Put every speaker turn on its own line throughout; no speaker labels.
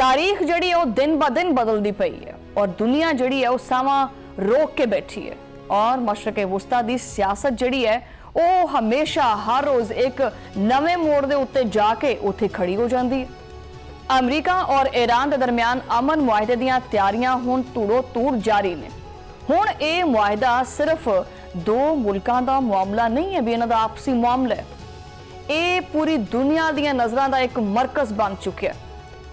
तारीख जिहड़ी है वो दिन ब दिन बदलती पई है और दुनिया जिहड़ी है वो समा रोक के बैठी है और मशरक़े वुस्ता दी सियासत जिहड़ी है वो हमेशा हर रोज़ एक नवे मोड़ दे उत्ते जाके उत्थे खड़ी हो जाती है। अमरीका और ईरान के दरमियान अमन मुआहदे दीयां तैयारियां हुण तूड़ो तूड़ जारी ने। हुण ये मुआहदा सिर्फ दो मुल्कां दा मामला नहीं है भी इन्हां दा आपसी मामला है, ये पूरी दुनिया दीयां नज़रां दा एक मरकज़ बन चुका है।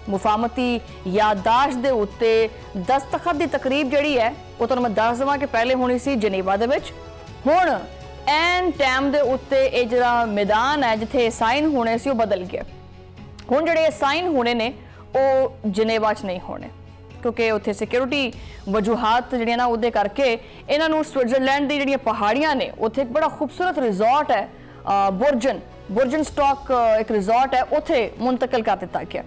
मुफाहमती याददाश्त दे उत्ते दस्तखत दी तकरीब जिहड़ी है वो तुहानूं मैं दस देवां कि पहले होनी सी जनेवा दे विच, हुण एन टाइम दे उत्ते ये जिहड़ा मैदान है जिथे साइन होने सी वो बदल गया। हुण जिहड़े साइन होने ने वो जनेवा च नहीं होने क्योंकि उत्थे सिक्योरिटी वजूहात जिहड़ियां ना उहदे करके इन्हां नूं स्विट्जरलैंड दी जिहड़ियां पहाड़ियां ने उत्थे एक बड़ा खूबसूरत रिजॉर्ट है बुर्जन स्टॉक एक रिजॉर्ट है उत्थे मुंतकिल कर दिता गया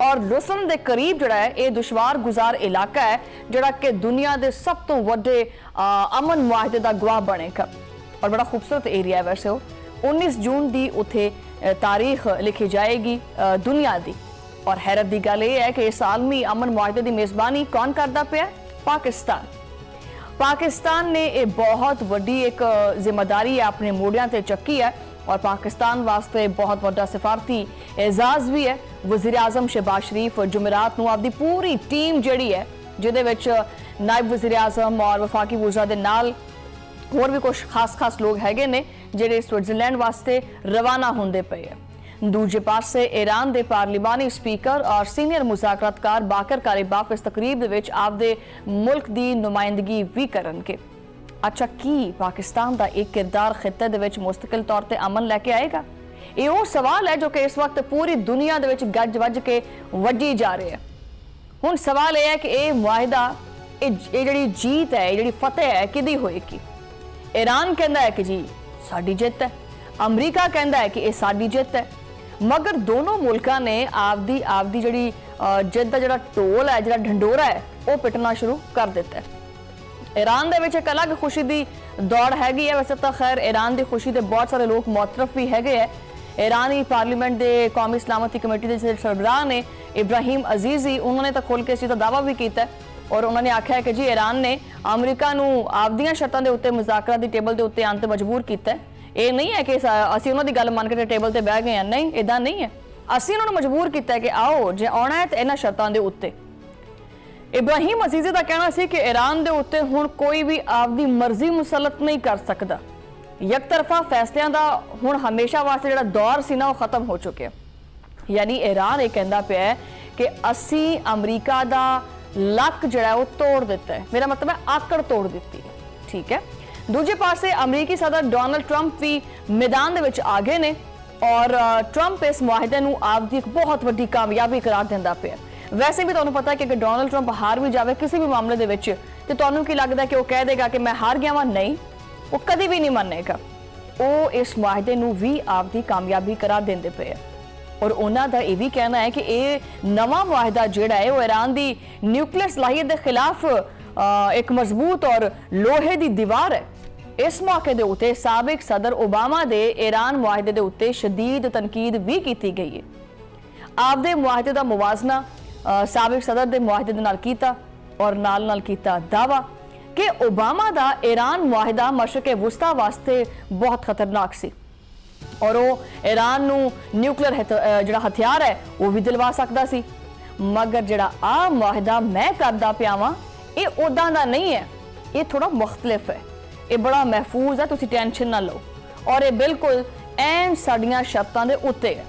और लुसन दे करीब जिहड़ा है ये दुश्वार गुजार इलाका है जिहड़ा कि दुनिया दे सब तो वड्डे अमन मुआहदे दा गवाह बनेगा और बड़ा खूबसूरत एरिया है। वैसे वो 19 जून की उत्थे तारीख लिखी जाएगी दुनिया की और हैरत की गल यह है कि इस आलमी अमन मुआहदे की मेज़बानी कौन करता पिया? पाकिस्तान ने यह बहुत वड्डी एक जिम्मेदारी अपने मोढ़ियां ते चुकी है और पाकिस्तान वास्ते बहुत वड्डा सिफारती एजाज भी है। वज़ीर आज़म शहबाज शरीफ जुमेरात नूं आपदी पूरी टीम जिहड़ी है जिहदे विच नायब वज़ीर आज़म और वफाकी वज़ीर दे नाल होर भी कुछ खास लोग हैगे ने जिहड़े स्विट्जरलैंड वास्ते रवाना होंदे पे है। दूजे पासे ईरान के पार्लिमानी स्पीकर और सीनियर मुज़ाकरातकार बाकर कालिबाफ इस तकरीब दे विच आपदे मुल्क की नुमाइंदगी भी करनगे। अच्छा की पाकिस्तान का एक किरदार खिते दे विच मुस्तकिल तौर पर अमन लैके आएगा? ये वो सवाल है जो कि इस वक्त पूरी दुनिया दे विच गज वज के वजी जा रहे हैं। हुण सवाल यह है कि यह मुआहिदा ये जिहड़ी जीत है जिहड़ी फतेह है किहदी होएगी? ईरान कहता है कि जी साडी जित है, अमरीका कहता है कि यह साडी जित है, मगर दोनों मुल्कों ने आपदी जिहड़ी जित का जिहड़ा ढोल है जिहड़ा ढंडोरा है वो पिटना शुरू कर दिता है। ईरान दे विच एक अलग खुशी की दौड़ हैगी है। वैसे तो खैर ईरान की खुशी से बहुत सारे लोग मुतरफ भी हैगे है। ईरानी पार्लीमेंट के कौमी सलामती कमेटी के सरबराह ने इब्राहिम अजीजी उन्होंने तो खोल के इस चीज़ का दावा भी किया और उन्होंने आख्या है कि जी ईरान ने अमरीका नूं आपदियां शर्तां दे उत्ते मुज़ाकरा दी टेबल के उत्ते आने ते मजबूर किया है। ये नहीं है कि असीं उन्हां दी गल मन के टेबल ते बह गए हैं, नहीं इदां नहीं है। असीं उन्हां नूं मजबूर किया है कि आओ जे आउणा है तो इन्हां शर्तां दे उत्ते। इब्राहिम अजीजी का कहना सी कि ईरान दे उत्ते हुण कोई भी आपदी मर्जी मुसलत नहीं कर सकता। यकतरफा फैसलियां दा हुण हमेशा वास्ते जिहड़ा दौर सी ना वो खत्म हो चुके, यानी ईरान ये कहता पिया है कि असीं अमरीका दा लक जिहड़ा वो तोड़ दिता है, मेरा मतलब है आकड़ तोड़ दी है। ठीक है, दूजे पासे अमरीकी सदर डोनाल्ड ट्रंप भी मैदान दे विच आ गए ने और ट्रंप इस मुआहिदे नूं आपदी एक बहुत वड्डी कामयाबी करार दिंदा पिया। वैसे भी तुहानूं पता है कि अगर डोनाल्ड ट्रंप हार भी जाए किसी भी मामले दे विच ते तुहानूं की लगदा है कि वो कह देगा कि मैं हार गया वां? नहीं, वो कभी भी नहीं मन्नेगा। वो इस मुआहिदे नूं भी आपदी कामयाबी करार देंदे पे और उन्हां दा यह भी कहना है कि ये नवा मुआहिदा जिहड़ा है वो ईरान की न्यूक्लियर सलाहियत के खिलाफ एक मजबूत और लोहे की दीवार है। इस मौके के उत्ते साबिक सदर ओबामा दे ईरान मुआहिदे के उत्ते शदीद तनकीद भी की गई है। आपदे मुआहिदे का मुवाजना साबिक सदर के मुआहिदे दे नाल कीता और नाल कीता दावा कि ओबामा का ईरान मुआहिदा मशरक़े वुस्ता वास्ते बहुत खतरनाक सी और वो ईरान नूं न्यूक्लियर जिहड़ा हथियार है वो भी दिलवा सकता सी, मगर जिहड़ा आ मुआहिदा मैं करदा पिया वां ये उदां दा नहीं है, ये थोड़ा मुख्तलिफ है, ये बड़ा महफूज है, तुसी टेंशन ना लो और ये बिल्कुल एन साडियां शर्तां दे उत्ते है।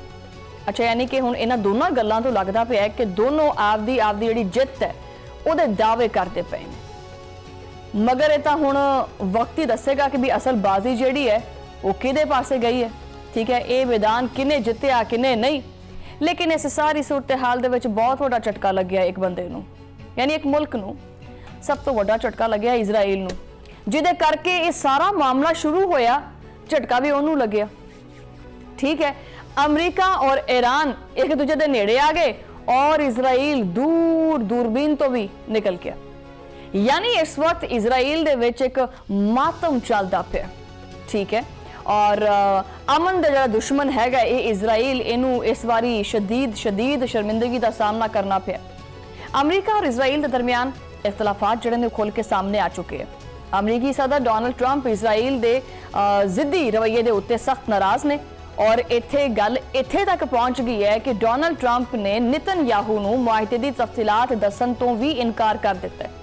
अच्छा, यानी कि हुण इन्हां दोनों गल्लां तो लगदा पिया है कि दोनों आपदी जिहड़ी जित है उहदे दावे करदे पए ने, मगर ये तां हुण वक्त ही दसेगा कि भी असल बाजी जिहड़ी है वो किहदे पासे गई है। ठीक है, ये मैदान किने जित्तिया किने नहीं, लेकिन इस सारी सूरत हाल दे विच बहुत वड्डा झटका लग्या एक बंदे नूं, यानी एक मुल्क नूं सब तो वड्डा झटका लग्या इजराइल नूं, जिहदे करके ये सारा मामला शुरू होया, झटका भी उहनूं लग्या। ठीक है, अमरीका और ईरान एक दूजे दे नेड़े आ गए और इजराइल दूरबीन तो भी निकल गया, यानी इस वक्त इजराइल दे विच एक मातम चलदा पिया। ठीक है, और अमन का जो दुश्मन हैगा ये इजराइल, इनू इस बारी शदीद शर्मिंदगी का सामना करना पिया। अमरीका और इसराइल के दरमियान इख्तलाफात जिहड़े ने खुल के सामने आ चुके हैं। अमरीकी सदर डोनाल्ड ट्रंप इसराइल के जिद्दी रवैये के उत्ते सख्त नाराज ने और इत्थे गल इत्थे तक पहुंच गई है कि डोनाल्ड ट्रंप ने नेतन्याहू नूं मुआहदे दी तफसीलात दस्सण तो भी इनकार कर दिता है।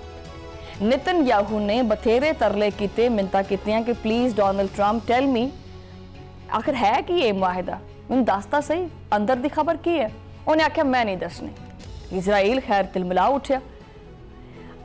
नेतन्याहू ने बथेरे तरले कीते, मिन्नतां कीतियां कि please Donald Trump tell me आखिर है कि ये मुआहदा, मैनूं दस तां सही अंदर दी खबर की है। उन्हें आख्या मैं नहीं दसनी। इसराइल खैर तिलमिला उठिया।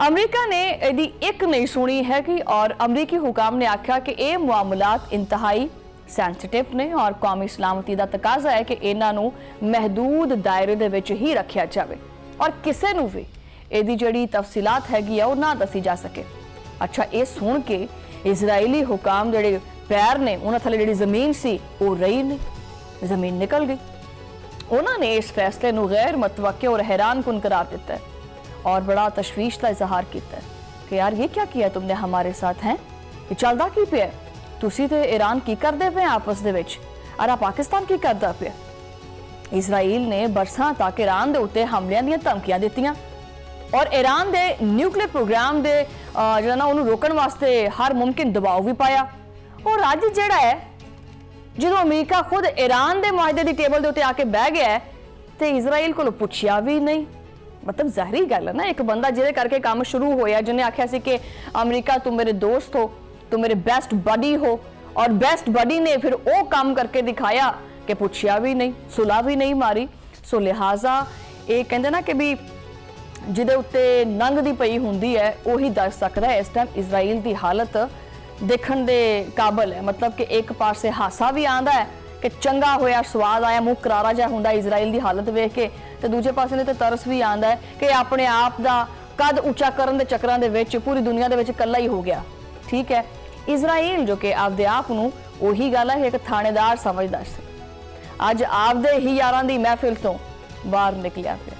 अमरीका ने यदि एक नहीं सुनी है कि और अमरीकी हुकाम ने आख्या कि ये मामलात इंतहाई सेंसिटिव ने और कौमी सलामती का तकाजा है कि इन्हां नूं महदूद दायरे दे विच ही रखिया जाए और किसी नूं भी इहदी जिहड़ी तफसीलात हैगी आ ना दसी जा सके। अच्छा, ये सुन के इजरायली हुकाम जिहड़े पैर ने उन्हां थले जिहड़ी जमीन सी वो रही नहीं, जमीन निकल गई। उन्होंने इस फैसले नूं गैर मतवक्के और हैरान कुन करार दिता है और बड़ा तशवीश का इजहार किया है कि यार ये क्या किया तुमने हमारे साथ, हैं ये चलदा की पिया, तुसी ते ईरान की करदे पे आपस दे विच और पाकिस्तान की करदा पिया। इसराइल ने बरसां तक ईरान दे उत्ते हमलियां दीयां धमकियां दित्तियां और ईरान दे न्यूक्लियर प्रोग्राम दे जिहड़ा ना उहनूं रोकण वास्ते हर मुमकिन दबाव भी पाया। और अज जिहड़ा है जो अमरीका खुद ईरान के मुआहदे की टेबल के उत्ते आके बह गया है तो इसराइल को पुछया भी नहीं। मतलब ज़ाहिरी गल है ना, एक बंदा जिहदे करके काम शुरू होया, जिन्हें आख्या सी कि अमरीका तुम मेरे दोस्त हो, तुम मेरे बेस्ट बडी हो, और बेस्ट बडी ने फिर वो काम करके दिखाया कि पुछया भी नहीं, सुलह भी नहीं मारी। सो लिहाजा ये कहते ना कि भी जिहदे उत्ते नंग दी पई हुंदी है वही दस सकदा है इस टाइम इसराइल की हालत देखण दे काबल है। मतलब कि एक पासे हासा भी आंदा है कि चंगा होया, स्वाद आया, मुंह करारा जिहा हुंदा इसराइल की हालत वेख के, ते दूजे पासे ने ते तरस भी आंदा है कि अपने आप दा कद उच्चा करन दे चक्करां दे विच पूरी दुनिया दे विच इकल्ला ही हो गया। ठीक है, इसराइल जो कि आपदे आप नूं ओही गल है एक थानेदार समझदा सी, अज आपदे ही यारां दी महफिल तो बाहर निकलिया पिया।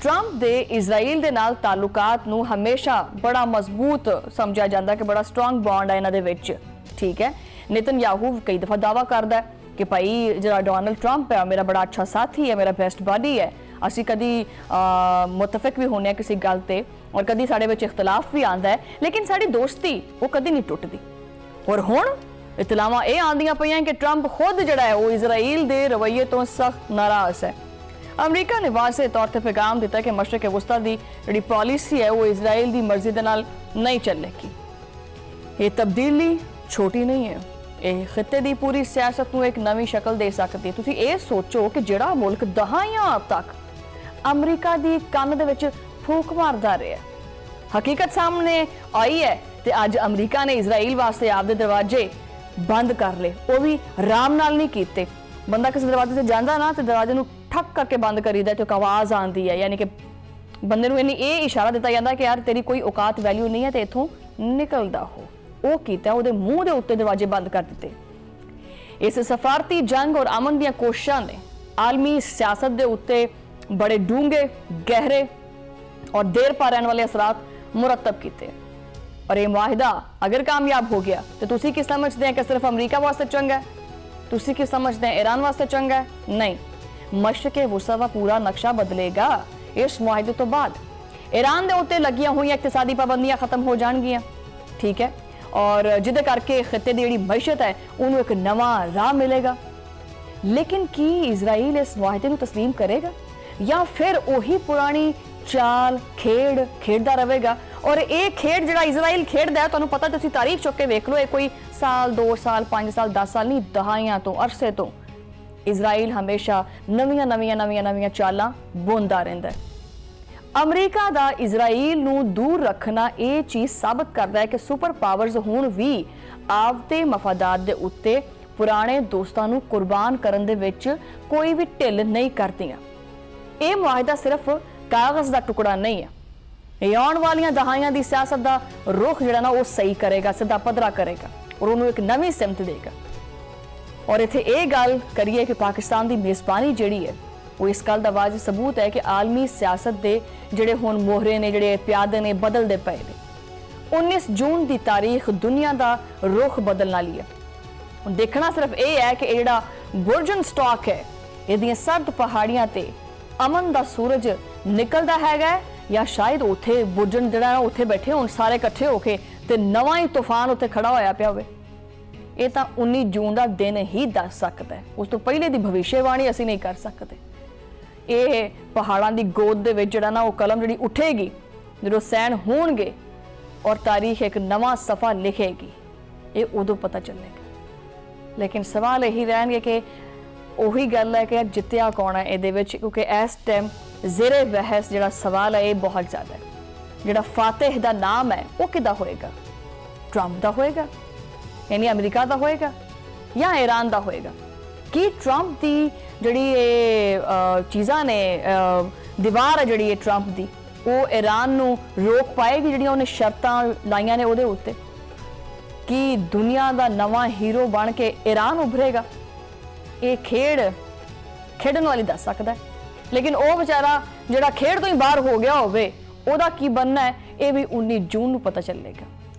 ट्रंप दे इसराइल दे नाल ताल्लुकात नूं हमेशा बड़ा मजबूत समझा जाता कि बड़ा स्ट्रॉन्ग बॉन्ड है इन्हां दे विच। ठीक है, नेतन्याहू कई दफा दावा करदा है कि भाई जो डोनाल्ड ट्रंप है मेरा बड़ा अच्छा साथी है, मेरा बेस्ट बडी है, असी कदी मुतफिक भी होने किसी गल ते और कदी साडे विच इख्तलाफ भी आंदा है, लेकिन साडी दोस्ती वो कदी नहीं टुटदी। और हुण इतलावां ये आंदियां पईयां कि ट्रंप खुद जिहड़ा है वो इसराइल दे रवैये तो सख्त नाराज है। अमरीका ने वाज़े तौर पर पैगाम दिता कि मशरक वस्ता की जिहड़ी पॉलिसी है वो इसराइल की मर्जी दे नाल नहीं चलेगी। ये तब्दीली छोटी नहीं है, ये खिते की पूरी सियासत को एक नवी शक्ल दे सकती है। तुसीं ये सोचो कि जिहड़ा मुल्क दहाइयां तक अमरीका की कंन दे विच फूक मारदा रहा, हकीकत सामने आई है तो अज अमरीका ने इसराइल वास्ते आपदे दरवाजे बंद कर ले, वो भी आराम नाल नहीं कीते। बंदा किसी दरवाजे से जाता ना तो दरवाजे नूं ठक करके बंद करीदा तो एक आवाज़ आती है, यानी कि बंदे नूं ये इशारा दिता जाता कि यार तेरी कोई औकात वैल्यू नहीं है तो इथों निकलदा हो। वो कीता, उहदे मूँह दे उत्ते दरवाजे बंद कर दिते। इस सफारती जंग और अमन दी कोशिशां ने आलमी सियासत दे उत्ते बड़े डूंगे, गहरे और देर पा रहने वाले असरात मुरतब किए। और ये मुआहिदा अगर कामयाब हो गया तो तुसीं की समझते हैं कि सिर्फ अमरीका वास्ते चंगा है, तुसीं की समझते हैं ईरान वास्ते चंगा है? नहीं, मशरक़े वुसता दा पूरा नक्शा बदलेगा इस मुआहिदे तो बाद। ईरान दे उत्ते लगियां हुई इकतसादी पाबंदियां खत्म हो जाणगियां। ठीक है, और जिदे करके खिते दी जिहड़ी मैशत है उन्होंने एक नवा राह मिलेगा। लेकिन की इसराइल इस मुआहिदे नूं तस्लीम करेगा या फिर वही पुरानी चाल खेड खेडदा रहेगा? और ये खेड जिहड़ा इसराइल खेडदा है, तुहानूं पता तुसीं तारीख चुक के वेख लो, ये कोई साल 2 साल 5 साल 10 साल नहीं, दहाइयां तो अरसे तो इसराइल हमेशा नवीं चालां बुनदा रहिंदा है। अमरीका दा इसराइल नूं दूर रखना ये चीज़ साबित करता है कि सुपर पावर्स हुण भी आपदे मफादात दे उत्ते पुराने दोस्तां नूं कुर्बान करन दे विच कोई भी ढिल नहीं करदियां। ये मुआहिदा सिर्फ कागज़ का टुकड़ा नहीं है, ये आने वालियां दहाइयां दी सियासत का रुख जिहड़ा ना वो सही करेगा, सीधा पद्धरा करेगा और उन्होंने एक नवी सिमत देगा। और इत्थे ये गल करिए कि पाकिस्तान की मेज़बानी जिहड़ी है वो इस गल का वाज़ सबूत है कि आलमी सियासत के जिहड़े हुण मोहरे ने, जिहड़े प्यादे ने, बदलते पे ने। 19 जून की तारीख दुनिया का रुख बदलने वाली है। देखना सिर्फ ये है कि जिहड़ा बुर्जन स्टॉक है, इहदियां सर्द पहाड़ियां ते ਅਮਨ ਦਾ ਸੂਰਜ ਨਿਕਲਦਾ ਹੈਗਾ ਜਾਂ ਸ਼ਾਇਦ ਉੱਥੇ ਬੁੱਝਣ ਜਿਹੜਾ ਉੱਥੇ ਬੈਠੇ ਹੋਣ ਸਾਰੇ ਇਕੱਠੇ ਹੋ ਕੇ ਤੇ ਨਵਾਂ ਹੀ ਤੂਫਾਨ ਉੱਥੇ ਖੜਾ ਹੋਇਆ ਪਿਆ ਹੋਵੇ। ਇਹ ਤਾਂ 19 ਜੂਨ ਦਾ ਦਿਨ ਹੀ ਦੱਸ ਸਕਦਾ ਹੈ, ਉਸ ਤੋਂ ਪਹਿਲੇ ਦੀ ਭਵਿੱਖਬਾਣੀ ਅਸੀਂ ਨਹੀਂ ਕਰ ਸਕਦੇ। ਇਹ ਪਹਾੜਾਂ ਦੀ ਗੋਦ ਦੇ ਵਿੱਚ ਜਿਹੜਾ ਨਾ ਉਹ ਕਲਮ ਜਿਹੜੀ ਉੱਠੇਗੀ ਜਦੋਂ ਸੈਨ ਹੋਣਗੇ ਔਰ ਤਾਰੀਖ ਇੱਕ ਨਵਾਂ ਸਫਾ ਲਿਖੇਗੀ, ਇਹ ਉਦੋਂ ਪਤਾ ਚੱਲੇਗਾ। ਲੇਕਿਨ ਸਵਾਲ ਇਹੀ ਰਹਿਣਗੇ ਕਿ ਉਹੀ ਗੱਲ ਹੈ ਕਿ ਜਿੱਤਿਆ ਕੌਣ ਹੈ ਇਹਦੇ ਵਿੱਚ, ਕਿਉਂਕਿ ਇਸ ਟਾਈਮ ਜ਼ੇਰੇ ਬਹਿਸ ਜਿਹੜਾ ਸਵਾਲ ਹੈ ਇਹ ਬਹੁਤ ਜ਼ਿਆਦਾ ਹੈ। ਜਿਹੜਾ ਫਾਤਿਹ ਦਾ ਨਾਮ ਹੈ ਉਹ ਕਿਹਦਾ ਹੋਏਗਾ? ਟਰੰਪ ਦਾ ਹੋਏਗਾ, ਯਾਨੀ ਅਮਰੀਕਾ ਦਾ ਹੋਏਗਾ ਜਾਂ ਈਰਾਨ ਦਾ ਹੋਏਗਾ? ਕੀ ਟਰੰਪ ਦੀ ਜਿਹੜੀ ਇਹ ਚੀਜ਼ਾਂ ਨੇ, ਦੀਵਾਰ ਹੈ ਜਿਹੜੀ ਇਹ ਟਰੰਪ ਦੀ, ਉਹ ਈਰਾਨ ਨੂੰ ਰੋਕ ਪਾਏਗੀ ਜਿਹੜੀਆਂ ਉਹਨੇ ਸ਼ਰਤਾਂ ਲਾਈਆਂ ਨੇ ਉਹਦੇ ਉੱਤੇ? ਕੀ ਦੁਨੀਆ ਦਾ ਨਵਾਂ ਹੀਰੋ ਬਣ ਕੇ ਈਰਾਨ ਉਭਰੇਗਾ? ਇਹ ਖੇਡਣ ਵਾਲੀ ਦੱਸ ਸਕਦਾ ਹੈ, ਲੇਕਿਨ ਉਹ ਵਿਚਾਰਾ ਜਿਹੜਾ ਖੇਡ ਤੋਂ ਹੀ ਬਾਹਰ ਹੋ ਗਿਆ ਹੋਵੇ ਉਹਦਾ ਕੀ ਬਣਨਾ ਹੈ ਇਹ ਵੀ 19 ਜੂਨ ਨੂੰ ਪਤਾ ਚੱਲੇਗਾ।